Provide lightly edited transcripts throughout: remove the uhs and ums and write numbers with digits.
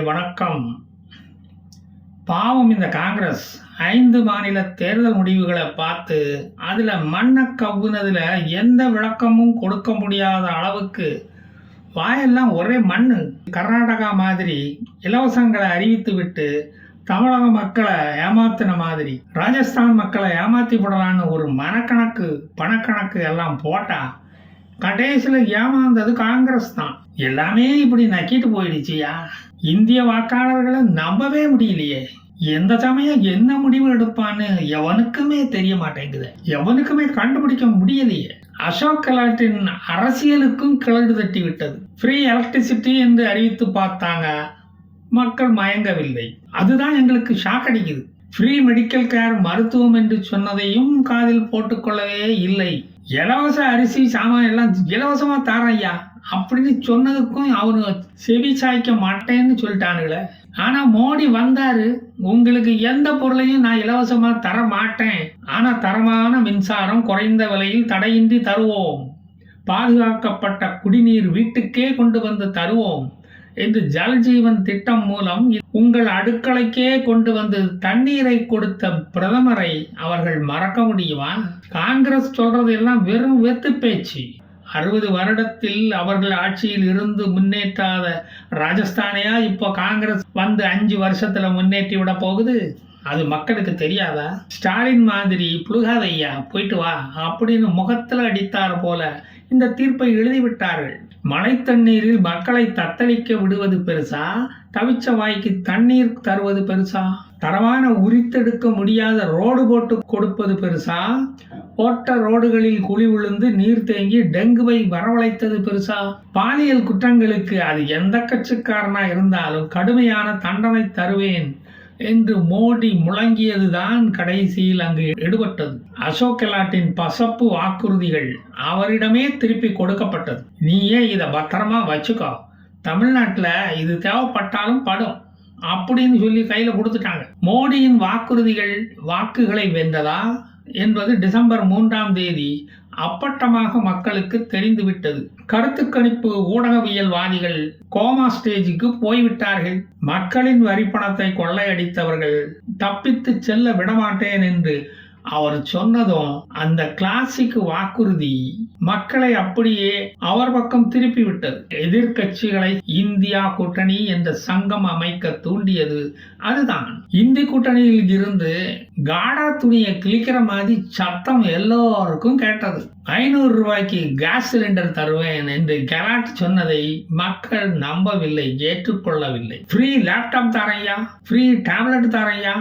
வணக்கம். பாவம் இந்த காங்கிரஸ் 5 மாநில தேர்தல் முடிவுகளை பார்த்து அதில் மண்ணை கவ்வுனதுல எந்த விளக்கமும் கொடுக்க முடியாத அளவுக்கு வாயெல்லாம் ஒரே மண். கர்நாடகா மாதிரி இலவசங்களை அறிவித்து விட்டு தமிழக மக்களை ஏமாத்தின மாதிரி ராஜஸ்தான் மக்களை ஏமாத்தி போடலான்னு ஒரு மனக்கணக்கு பணக்கணக்கு எல்லாம் போட்டா கடைசியில் ஏமாந்தது காங்கிரஸ் தான். எல்லாமே இப்படி நக்கிட்டு போயிடுச்சியா. இந்திய வாக்காளர்களை நம்பவே முடியலையே. எந்த சமயம் என்ன முடிவு எடுப்பான்னு எவனுக்குமே தெரிய மாட்டேங்குது, எவனுக்குமே கண்டுபிடிக்க முடியலையே. அசோக் கெலாட்டின் அரசியலுக்கும் கிளடு தட்டி விட்டது. ஃப்ரீ எலக்ட்ரிசிட்டி என்று அறிவித்து பார்த்தாங்க, மக்கள் மயங்கவில்லை. அதுதான் எங்களுக்கு ஷாக் அடிக்குது. ஃப்ரீ மெடிக்கல் கேர் மருத்துவம் என்று சொன்னதையும் காதில் போட்டுக்கொள்ளவே இல்லை. இலவச அரிசி சாமான் எல்லாம் இலவசமா தாரையா அப்படின்னு சொன்னதுக்கும் அவனு செவி சாய்க்க மாட்டேன்னு சொல்லிட்டானுங்களே. ஆனா மோடி வந்தாரு, உங்களுக்கு எந்த பொருளையும் நான் இலவசமா தர மாட்டேன், ஆனா தரமான மின்சாரம் குறைந்த விலையில் தடையின்றி தருவோம், பாதுகாக்கப்பட்ட குடிநீர் வீட்டுக்கே கொண்டு வந்து தருவோம் என்று ஜல்ஜீவன் திட்டம் மூலம் உங்கள் அடுக்கலைக்கே கொண்டு வந்து தண்ணீரை கொடுத்த பிரதமரை அவர்கள் மறக்க முடியுமா? காங்கிரஸ் சொல்றது எல்லாம் வெறும் வெத்து பேச்சு. 60 வருடத்தில் அவர்கள் ஆட்சியில் இருந்து முன்னேற்றாத ராஜஸ்தானையா இப்போ காங்கிரஸ் வந்து 5 வருஷத்துல முன்னேற்றி விட போகுது? அது மக்களுக்கு தெரியாதா? ஸ்டாலின் மாதிரி புழுகாதையா போயிட்டு வா அப்படின்னு முகத்துல அடித்தார் போல இந்த தீர்ப்பை எழுதிவிட்டார்கள். மழை தண்ணீரில் மக்களை தத்தளிக்க விடுவது பெருசா, தவிச்ச வாய்க்கு தண்ணீர் தருவது பெருசா? தரமான உரித்தெடுக்க முடியாத ரோடு போட்டு கொடுப்பது பெருசா, ஓட்ட ரோடுகளில் குழி விழுந்து நீர் தேங்கி டெங்குவை வரவழைத்தது பெருசா? பாலியல் குற்றங்களுக்கு அது எந்த கட்சிக்காரனா இருந்தாலும் கடுமையான தண்டனை தருவேன் என்று மோடி முழங்கியதுதான் கடைசியில் அங்கு எடுபட்டது. அசோக் கெலாட்டின் பசப்பு வாக்குறுதிகள் அவரிடமே திருப்பி கொடுக்கப்பட்டது. நீயே இதை பத்திரமா வச்சுக்கோ, தமிழ்நாட்டில் இது தேவைப்பட்டாலும் படும் அப்படின்னு சொல்லி கையில கொடுத்துட்டாங்க. மோடியின் வாக்குறுதிகள் வாக்குகளை வென்றதா என்பது டிசம்பர் 3ஆம் தேதி அப்பட்டமாக மக்களுக்கு தெரிந்துவிட்டது. கருத்து கணிப்பு ஊடகவியல்வாதிகள் கோமா ஸ்டேஜுக்கு போய்விட்டார்கள். மக்களின் வரிப்பணத்தை கொள்ளையடித்தவர்கள் தப்பித்து செல்ல விடமாட்டேன் என்று அவர் சொன்னதும் அந்த கிளாசிக் வாக்குறுதி மக்களை அப்படியே அவர் பக்கம் திருப்பி விட்டது. எதிர்கட்சிகளை இந்தியா கூட்டணி என்ற சங்கம் அமைக்க தூண்டியது அதுதான். இந்தி கூட்டணியில் இருந்து காடா துணியை கிழிக்கிற மாதிரி சத்தம் எல்லோருக்கும் கேட்டது. 500 ரூபாய்க்கு கேஸ் சிலிண்டர் தருவேன் என்று கெலாட் சொன்னதை மக்கள் நம்பவில்லை, ஏற்றுக்கொள்ளவில்லை. ஃப்ரீ லேப்டாப் தரையா, ஃப்ரீ டேப்லெட் தரையா,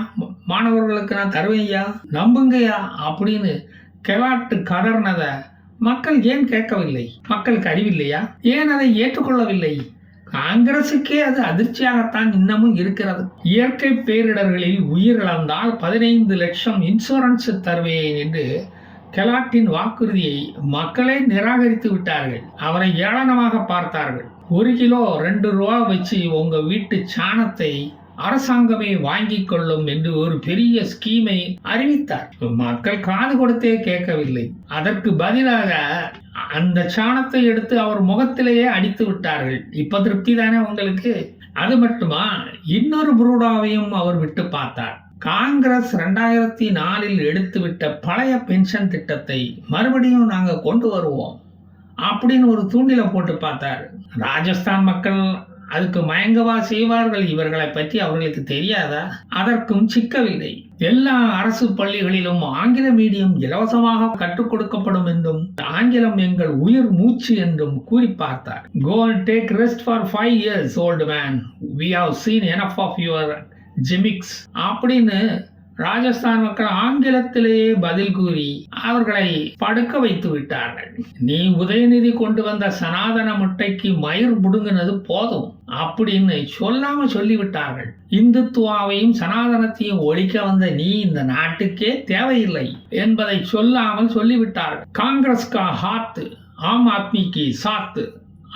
மாணவர்களுக்கு நான் தருவேன்யா, நம்புங்கயா அப்படின்னு கெலாட்டு கதர்னத மக்கள் ஏன் கேட்கவில்லை? மக்களுக்கு அறிவில்லையா? ஏன் அதை ஏற்றுக்கொள்ளவில்லை? காங்கிரசுக்கே அது அதிர்ச்சியாகத்தான் இன்னமும் இருக்கிறது. இயற்கை பேரிடர்களில் உயிரிழந்தால் 15 லட்சம் இன்சூரன்ஸ் தருவேன் என்று கெலாட்டின் வாக்குறுதியை மக்களே நிராகரித்து விட்டார்கள். அவரை ஏளனமாக பார்த்தார்கள். 1 கிலோ 2 ரூபா வச்சு உங்க வீட்டு சாணத்தை அரசாங்கமே வாங்கிக் கொள்ளும் என்று ஒரு பெரிய ஸ்கீமை அறிவித்தார். மக்கள் காது கொடுத்தே கேட்கவில்லை. அதற்கு பதிலாக அந்த சாணத்தை எடுத்து அவர் முகத்திலேயே அடித்து விட்டார்கள். இப்ப திருப்தி தானே உங்களுக்கு? அது மட்டுமா, இன்னொரு புரூடாவையும் அவர் விட்டு பார்த்தார். காங்கிரஸ் 2004இல் எடுத்துவிட்ட பழைய பென்ஷன் திட்டத்தை மறுபடியும் நாங்க கொண்டு வருவோம் அப்படின்னு ஒரு தூண்டில போட்டு பார்த்தார். ராஜஸ்தான் மக்கள் அதுக்கு மயங்கவா செய்வார்கள்? இவர்களை பற்றி அவர்களுக்கு தெரியாதா? அதற்கும் சிக்கவில்லை. எல்லா அரசு பள்ளிகளிலும் ஆங்கில மீடியம் இலவசமாக கற்றுக் கொடுக்கப்படும் என்றும் ஆங்கிலம் எங்கள் உயிர் மூச்சு என்றும் கூறி பார்த்தார். Go and take rest for 5 years, old man. We have seen enough of your gimmicks அப்படின்னு ராஜஸ்தான் மக்கள் ஆங்கிலத்திலேயே பதில் கூறி அவர்களை படுக்க வைத்து விட்டார்கள். நீ உதயநிதி கொண்டு வந்த சனாதன முட்டைக்கு மயிர் புடுங்கினது போதும் அப்படின்னு சொல்லாம சொல்லிவிட்டார்கள். இந்துத்துவாவையும் சனாதனத்தையும் ஒழிக்க வந்த நீ இந்த நாட்டுக்கே தேவையில்லை என்பதை சொல்லாமல் சொல்லிவிட்டார்கள். காங்கிரஸ் கா ஹாத் ஆம் ஆத்மிக்கு சாத்து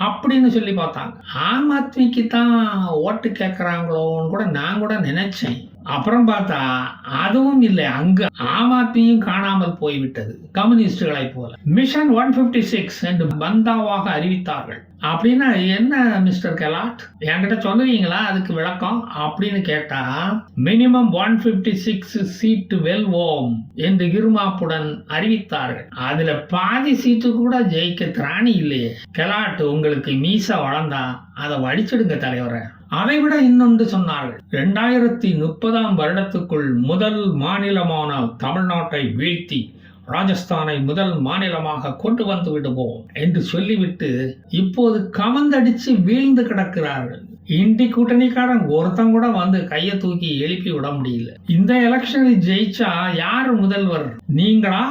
அப்படின்னு சொல்லி பார்த்தாங்க. ஆம் ஆத்மிக்கு தான் ஓட்டு கேட்கறாங்களோன்னு கூட நான் கூட நினைச்சேன். அப்புறம் பார்த்தா அதுவும் இல்லை, அங்கு ஆம் ஆத்மியும் காணாமல் போய்விட்டது கம்யூனிஸ்டுகளை போல. மிஷன் 156 என்று பந்தாவாக அறிவித்தார்கள். அப்படின்னா என்ன மிஸ்டர் கெலாட், என்கிட்ட சொல்லுவீங்களா அதுக்கு விளக்கம் அப்படின்னு கேட்டா, மினிமம் 156 சீட்டு வெல்வோம் என்று இருமாப்புடன் அறிவித்தார்கள். அதுல பாதி சீட்டு கூட ஜெயிக்க திராணி இல்லையே. கெலாட், உங்களுக்கு மீச வளர்ந்தா அதை வடிச்சிடுங்க தலைவரை. அதைவிட இன்னொன்று சொன்னார்கள். 2030 வருடத்துக்குள் முதல் மாநிலமான தமிழ்நாட்டை வீழ்த்தி ராஜஸ்தானை முதல் மாநிலமாக கொண்டு வந்து விடுவோம் என்று சொல்லிவிட்டு இப்போது கமந்தடிச்சு வீழ்ந்து கிடக்கிறார்கள். இண்டி கூட்டணிக்காரன் ஒருத்தன் கூட வந்து கையை தூக்கி எழுப்பி விட முடியல. இந்த எலெக்ஷனில் ஜெயிச்சா யாரு முதல்வர், நீங்களா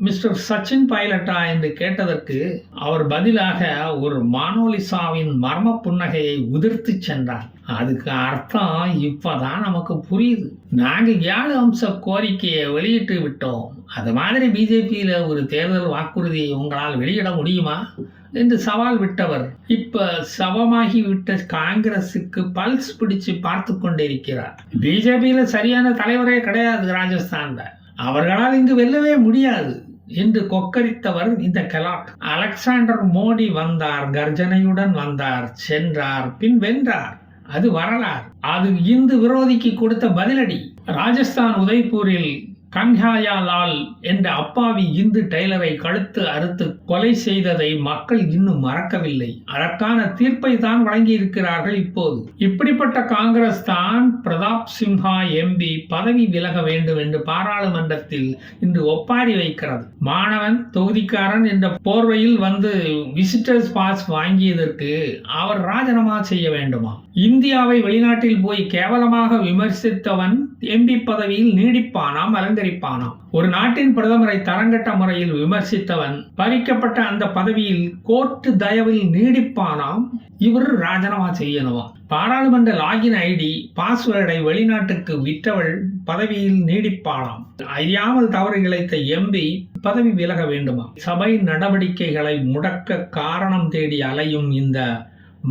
மிஸ்டர் சச்சின் பைலட்டா என்று கேட்டதற்கு அவர் பதிலாக ஒரு மானோலிசாவின் மர்ம புன்னகையை உதிர்த்து சென்றார். அதுக்கு அர்த்தம் இப்பதான் நமக்கு புரியுது. நாங்க 7 அம்ச கோரிக்கையை வெளியிட்டு விட்டோம், அது மாதிரி பிஜேபியில ஒரு தேர்தல் வாக்குறுதியை உங்களால் வெளியிட முடியுமா என்று சவால் விட்டவர் இப்ப சவமாகிவிட்ட காங்கிரசுக்கு பல்ஸ் பிடிச்சு பார்த்து கொண்டிருக்கிறார். பிஜேபியில சரியான தலைவரே கிடையாது ராஜஸ்தான்ல, அவர்களால் இங்கு வெல்லவே முடியாது என்று கொக்கரித்தவர் இந்த கெலாட். அலெக்சாண்டர் மோடி வந்தார், கர்ஜனையுடன் வந்தார், சென்றார், பின் வென்றார். அது வரலாறு. அது இந்து விரோதிக்கு கொடுத்த பதிலடி. ராஜஸ்தான் உதய்பூரில் கன்ஹாயா லால் என்ற அப்பாவி இந்து டெய்லரை கழுத்து அறுத்து கொலை செய்ததை மக்கள் இன்னும் மறக்கவில்லை. அதற்கான தீர்ப்பை தான் வழங்கி இருக்கிறார்கள். இப்போது இப்படிப்பட்ட காங்கிரஸ் தான் பிரதாப் சிம்ஹா எம்பி பதவி விலக வேண்டும் என்று பாராளுமன்றத்தில் இன்று ஒப்பாரி வைக்கிறது. மாணவன் தொகுதிக்காரன் என்ற போர்வையில் வந்து விசிட்டர்ஸ் பாஸ் வாங்கியதற்கு அவர் ராஜினாமா செய்ய வேண்டுமா? இந்தியாவை வெளிநாட்டில் போய் கேவலமாக விமர்சித்தவன் எம்பி பதவியில் நீடிப்பானாம், அலங்கரிப்பானாம். ஒரு நாட்டின் பிரதமரை தரங்கட்ட முறையில் விமர்சித்தவன் பறிக்கப்பட்ட அந்த பதவியில் கோர்ட்டு தயவில் நீடிப்பானாம். இவர் ராஜினாமா செய்யணுமா? பாராளுமன்ற லாகின் ஐடி பாஸ்வேர்டை வெளிநாட்டுக்கு விற்றவள் பதவியில் நீடிப்பானாம். அறியாமல் தவறு இழைத்த எம்பி பதவி விலக வேண்டுமா? சபை நடவடிக்கைகளை முடக்க காரணம் தேடி அலையும் இந்த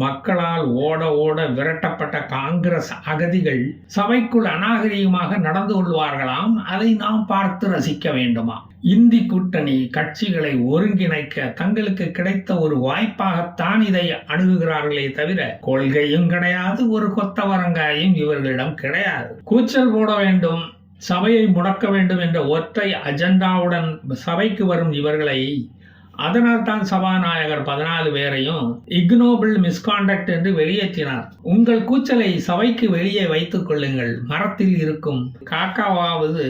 மக்களால் ஓட ஓட விரட்டப்பட்ட காங்கிரஸ் அகதிகள் சபைக்குள் அநாகரிகமாக நடந்து கொள்வார்களாம். அதை நாம் பார்த்து ரசிக்க வேண்டுமா? இந்தி கூட்டணி கட்சிகளை ஒருங்கிணைக்க தங்களுக்கு கிடைத்த ஒரு வாய்ப்பாகத்தான் இதை அணுகுகிறார்களே தவிர கொள்கையும் கிடையாது, ஒரு கொத்தவரங்காயும் இவர்களிடம் கிடையாது. கூச்சல் போட வேண்டும், சபையை முடக்க வேண்டும் என்ற ஒற்றை அஜெண்டாவுடன் சபைக்கு வரும் இவர்களை, அதனால் தான் சபாநாயகர் 14 பேரையும் இக்னோபிள் மிஸ்காண்டக்ட் என்று வெளியேற்றினார். உங்கள் கூச்சலை சபைக்கு வெளியே வைத்துக் கொள்ளுங்கள், மரத்தில் இருக்கும் காக்காவாவது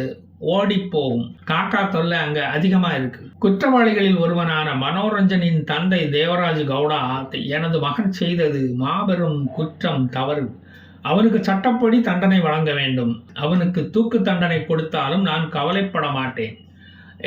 ஓடி போகும். காக்கா தொல்லை அங்க அதிகமா இருக்கு. குற்றவாளிகளில் ஒருவனான மனோரஞ்சனின் தந்தை தேவராஜ் கவுடா, எனது மகன் செய்தது மாபெரும் குற்றம், தவறு, அவனுக்கு சட்டப்படி தண்டனை வழங்க வேண்டும், அவனுக்கு தூக்கு தண்டனை கொடுத்தாலும் நான் கவலைப்பட மாட்டேன்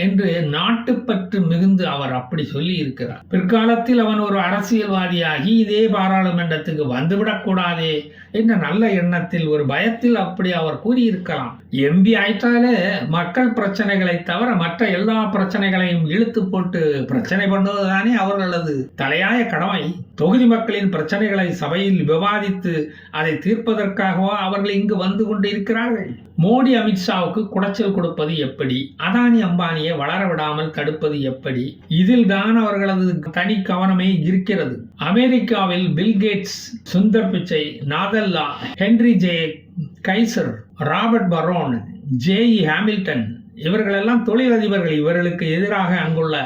என்று நாட்டுப்பற்று மிகுந்து அவர் அப்படி சொல்லி இருக்கிறார். பிற்காலத்தில் அவன் ஒரு அரசியல்வாதியாகி இதே பாராளுமன்றத்துக்கு வந்துவிடக் கூடாதே என்ற நல்ல எண்ணத்தில், ஒரு பயத்தில் அப்படி அவர் கூறியிருக்கலாம். எம்பி ஆயிட்டாலே மக்கள் பிரச்சனைகளை தவிர மற்ற எல்லா பிரச்சனைகளையும் இழுத்து போட்டு பிரச்சனை பண்ணுவதுதானே அவர்களது தலையாய கடமை. தொகுதி மக்களின் பிரச்சனைகளை சபையில் விவாதித்து அதை தீர்ப்பதற்காகவா அவர்கள் இங்கு வந்து கொண்டிருக்கிறார்கள்? மோடி அமித்ஷாவுக்கு குடைச்சல் கொடுப்பது எப்படி, அதானி அம்பானியை வளர விடாமல் தடுப்பது எப்படி, இதில் தான் அவர்களது தனி கவனமே இருக்கிறது. அமெரிக்காவில் Bill Gates, Sundar Pichai, Nadella, Henry J Kaiser, Robert Baron, J E. Hamilton இவர்களெல்லாம் தொழிலதிபர்கள். இவர்களுக்கு எதிராக அங்குள்ள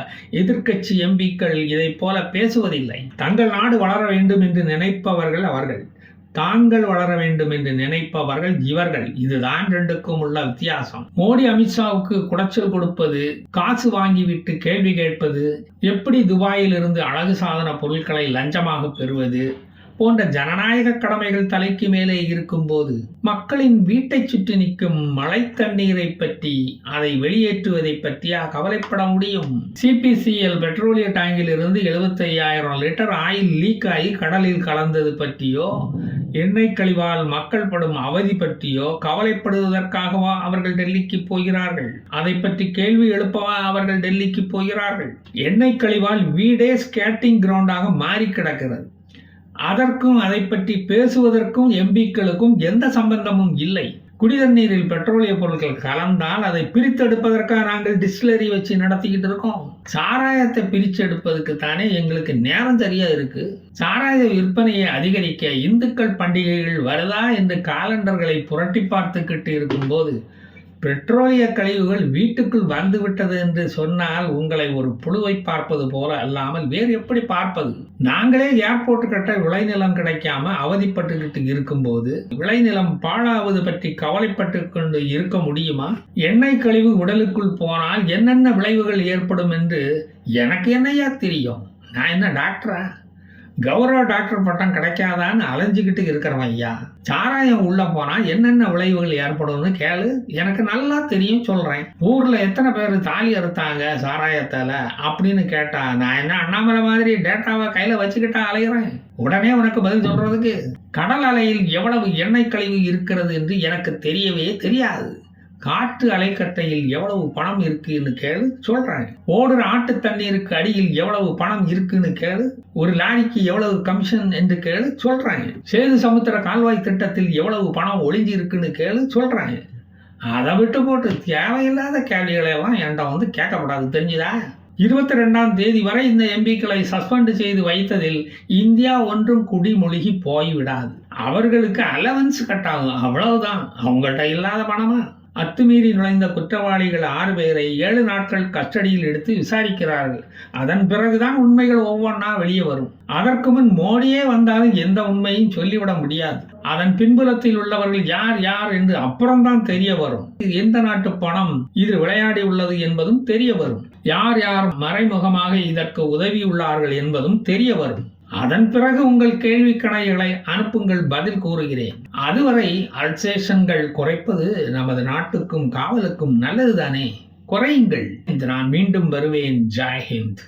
எதிர்க்கட்சி எம்பிக்கள் இதை போல பேசுவதில்லை. தங்கள் நாடு வளர வேண்டும் என்று நினைப்பவர்கள் அவர்கள், தாங்கள் வளர வேண்டும் என்று நினைப்பவர்கள் இவர்கள். இதுதான் ரெண்டுக்கும் உள்ள வித்தியாசம். மோடி அமித்ஷாவுக்கு குடைச்சல் கொடுப்பது, காசு வாங்கிவிட்டு கேள்வி கேட்பது, எப்படி துபாயில் இருந்து அழகு சாதன பொருட்களை லஞ்சமாக பெறுவது போன்ற ஜனநாயக கடமைகள் தலைக்கு மேலே இருக்கும்போது மக்களின் வீட்டை சுற்றி நிற்கும் மழை தண்ணீரை பற்றி, அதை வெளியேற்றுவதை பற்றியா கவலைப்பட முடியும்? சிபிசிஎல் பெட்ரோலிய டேங்கில் இருந்து 75,000 லிட்டர் ஆயில் லீக் ஆகி கடலில் கலந்தது பற்றியோ, எண்ணெய் கழிவால் மக்கள் படும் அவதி பற்றியோ கவலைப்படுவதற்காகவா அவர்கள் டெல்லிக்கு போகிறார்கள்? அதை பற்றி கேள்வி எழுப்பவா அவர்கள் டெல்லிக்கு போகிறார்கள்? எண்ணெய் கழிவால் வீடே ஸ்கேட்டிங் கிரவுண்டாக மாறி கிடக்கிறது. அதற்கும் அதை பற்றி பேசுவதற்கும் எம்பிக்களுக்கும் எந்த சம்பந்தமும் இல்லை. குடிதண்ணீரில் பெட்ரோலிய பொருட்கள் கலந்தால் அதை பிரித்தெடுப்பதற்காக நாங்கள் டிஸ்டிலரி வச்சு நடத்திக்கிட்டு இருக்கோம். சாராயத்தை பிரித்து எடுப்பதுக்கு தானே எங்களுக்கு நேரம் சரியா இருக்கு. சாராய விற்பனையை அதிகரிக்க இந்துக்கள் பண்டிகைகள் வருதா என்று காலண்டர்களை புரட்டி பார்த்துக்கிட்டு இருக்கும்போது பெட்ரோலிய கழிவுகள் வீட்டுக்குள் வந்துவிட்டது என்று சொன்னால் உங்களை ஒரு புழுவை பார்ப்பது போல அல்லாமல் வேறு எப்படி பார்ப்பது? நாங்களே ஏர்போர்ட் கட்ட விளைநிலம் கிடைக்காம அவதிப்பட்டுக்கிட்டு இருக்கும்போது விளைநிலம் பாழாவது பற்றி கவலைப்பட்டு கொண்டு இருக்க முடியுமா? எண்ணெய் கழிவு உடலுக்குள் போனால் என்னென்ன விளைவுகள் ஏற்படும் என்று எனக்கு என்னையா தெரியும்? நான் என்ன டாக்டரா? கௌரவ டாக்டர் பட்டம் கிடைக்காதான்னு அலைஞ்சிக்கிட்டு இருக்கிறவன் ஐயா. சாராயம் உள்ள போனா என்னென்ன விளைவுகள் ஏற்படும்னு கேளு, எனக்கு நல்லா தெரியும் சொல்றேன். ஊர்ல எத்தனை பேர் தாலி அறுத்தாங்க சாராயத்தால அப்படின்னு கேட்டா நான் என்ன அண்ணாமலை மாதிரி டேட்டாவை கையில வச்சுக்கிட்டா அலைகிறேன்? உடனே உனக்கு பதில் சொல்றதுக்கு கடல் அலையில் எவ்வளவு எண்ணெய் கழிவு இருக்கிறது என்று எனக்கு தெரியவே தெரியாது. காற்று அலைக்கட்டையில் எவ்வளவு பணம் இருக்குன்னு கேளு, சொல்றேன். ஓடுற ஆட்டு தண்ணீருக்கு அடியில் எவ்வளவு பணம் இருக்குன்னு கேளு, ஒரு லாரிக்கு எவ்வளவு கமிஷன் என்று கேளு, சொல்றேன். சேது சமுத்திர கால்வாய் திட்டத்தில் எவ்வளவு பணம் ஒளிஞ்சி இருக்குன்னு கேளு, சொல்றேன். அதை விட்டு போட்டு தேவையில்லாத கேள்விகளை எல்லாம் என்கிட்ட வந்து கேட்கப்படாது, தெரிஞ்சுதா? 22ஆம் தேதி வரை இந்த எம்பிக்களை சஸ்பெண்ட் செய்து வைத்ததில் இந்தியா ஒன்றும் குடிமொழிகி போய்விடாது. அவர்களுக்கு அலவன்ஸ் கட்டாகும், அவ்வளவுதான். அவங்கள்ட்ட இல்லாத பணமா? அத்துமீறி நுழைந்த குற்றவாளிகள் 6 பேரை 7 நாட்கள் கஸ்டடியில் எடுத்து விசாரிக்கிறார்கள். அதன் பிறகுதான் உண்மைகள் ஒவ்வொன்றா வெளியே வரும். அதற்கு முன் மோடியே வந்தாலும் எந்த உண்மையும் சொல்லிவிட முடியாது. அதன் பின்புலத்தில் உள்ளவர்கள் யார் யார் என்று அப்புறம்தான் தெரிய வரும். எந்த நாட்டு பணம் இது விளையாடி உள்ளது என்பதும் தெரிய வரும். யார் யார் மறைமுகமாக இதற்கு உதவியுள்ளார்கள் என்பதும் தெரிய வரும். அதன் பிறகு உங்கள் கேள்வி கணைகளை அனுப்புங்கள், பதில் கூறுகிறேன். அதுவரை அல்சேஷன்கள் குறைப்பது நமது நாட்டுக்கும் காவலுக்கும் நல்லதுதானே? குறையுங்கள். நான் மீண்டும் வருவேன். ஜெய் ஹிந்த்.